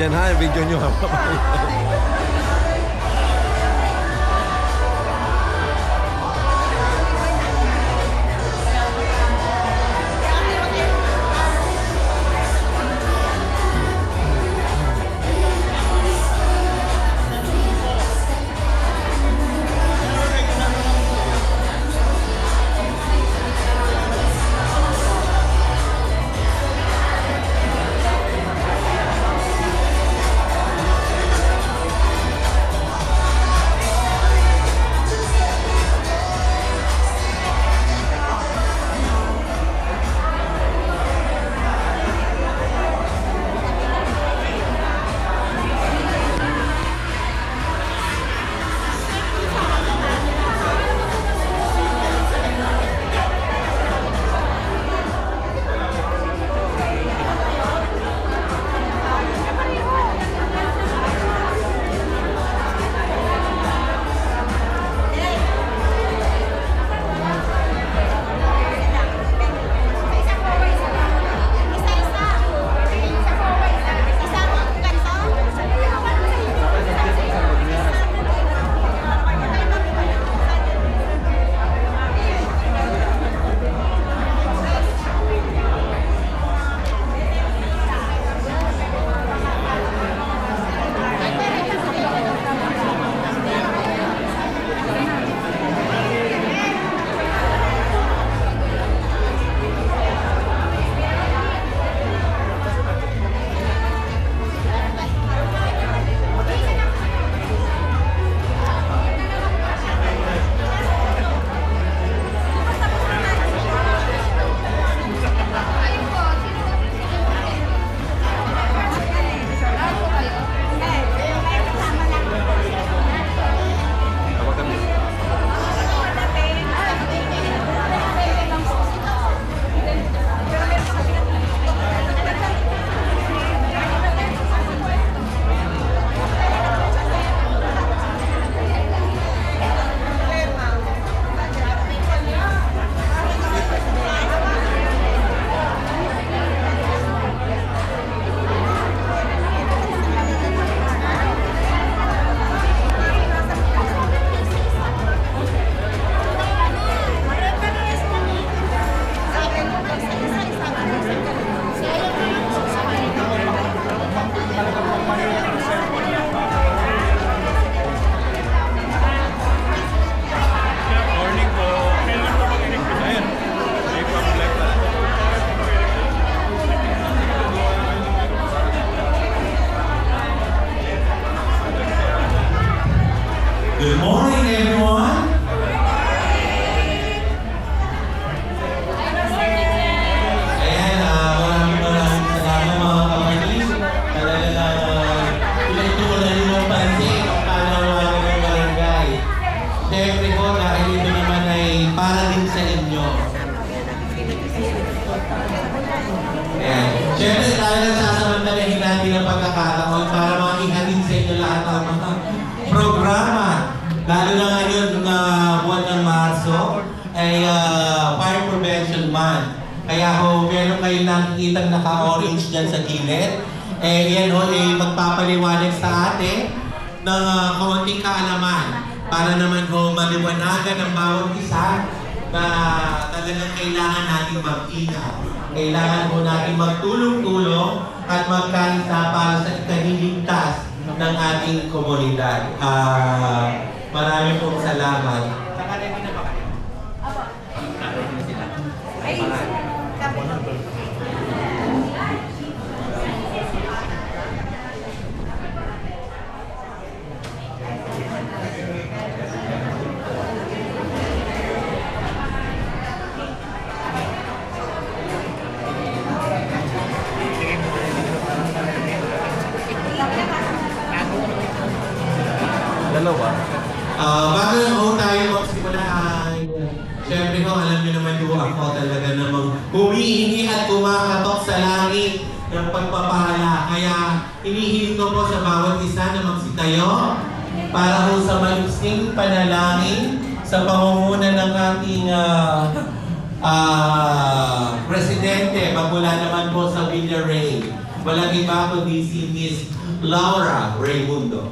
dyan ha, video nyo ha. Good morning, everyone. Ayan, maraming salamat mga kapatid. Talaga pinagtuunan niyo ng pansin ang panawagan ng barangay. Siyempre po, dahil ito naman ay para din sa inyo. Ayan. Siyempre, talagang sasamantalahin natin ang pagkakataon para makihatid sa inyo lahat ang mga programa. Lalo na ngayon na buwan ng Marso ay Fire Prevention Month. Kaya ho, meron kayong nakikitang naka-orange dyan sa gilid. Yan ho ay magpapaliwanag sa atin ng kaunting kaalaman para naman ho maliwanagan ng bawat isa na talagang kailangan natin mag-ingat. Kailangan ho natin magtulong-tulong at magkaisa para sa ikaliligtas ng ating komunidad. Maraming pong salamat. Naka-ready na ba kayo? Opo. Naka-ready na sila? Ay, Dalawa. Bago ho tayo magsimula ay siyempre ho, alam niyo naman po ako talaga namang humihingi at kumakatok sa langit ng pagpapala. Kaya hinihiling ko po sa bawat isa na magsitayo para ho sa maluksing panalangin sa pangunguna ng ating Presidente, magmula naman po sa Villaray. Walang iba kundi si Miss Laura Raimundo.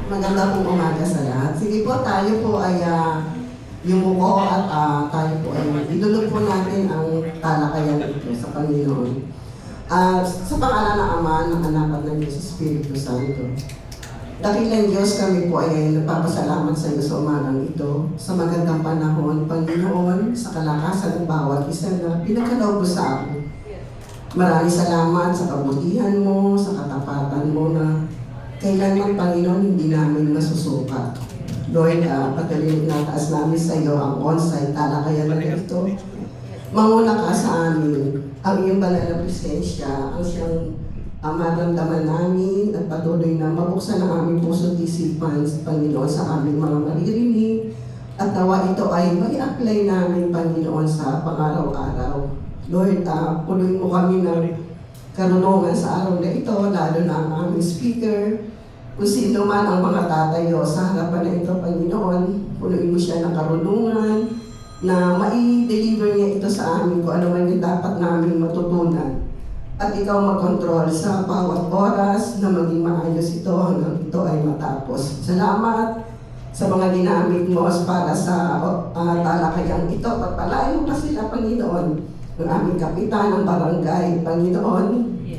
Maganda pong umaga sa lahat. Sige po, tayo po ay yumuko at tayo po ay idulog po natin ang talakayan ito sa Panginoon. Sa pangalan ng Ama, ng Anak at ng Diyos Espiritu Santo. Dakilang Diyos, kami po ay nagpapasalamat sa iyo sa umagang ito, sa magandang panahon, Panginoon, sa kalakasan ng bawat isa na pinagkaloob mo sa akin. Maraming salamat sa kabutihan mo, sa katapatan mo na kailanman, Panginoon, hindi namin masusukat. Lord, patuloy nataas namin sa iyo ang on-site talakayan na ito. Manguna ka sa amin, ang iyong banal na presensya, ang siyang maramdaman namin at patuloy na mabuksan ang aming puso at isipan, Panginoon, sa aming mga maririnig. At nawa ito ay mai-apply namin, Panginoon, sa pang-araw-araw. Lord, puloy mo kami ng karunungan sa araw na ito, lalo na ang aming speaker. Kung sino man ang mga tatayo sa harapan na ito, Panginoon, puloy mo siya ng karunungan na mai-deliver niya ito sa amin kung ano man yung dapat namin matutunan. At ikaw mag-control sa bawat oras na maging maayos ito hanggang ito ay matapos. Salamat sa mga ginamit mo para sa talakayang ito. Pagpalain mo pa sila, Panginoon, ang aming kapitan ng barangay, Panginoon,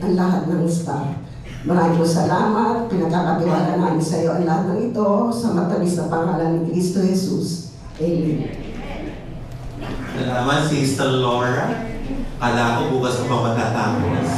ang lahat ng staff. Maraming po salamat, pinagkakatiwala namin sa iyo ang lahat ng ito sa matamis na pangalan ni Kristo Jesus. Amen. Salamat, Sister Laura. Kala ko bukas ko pa matatapos.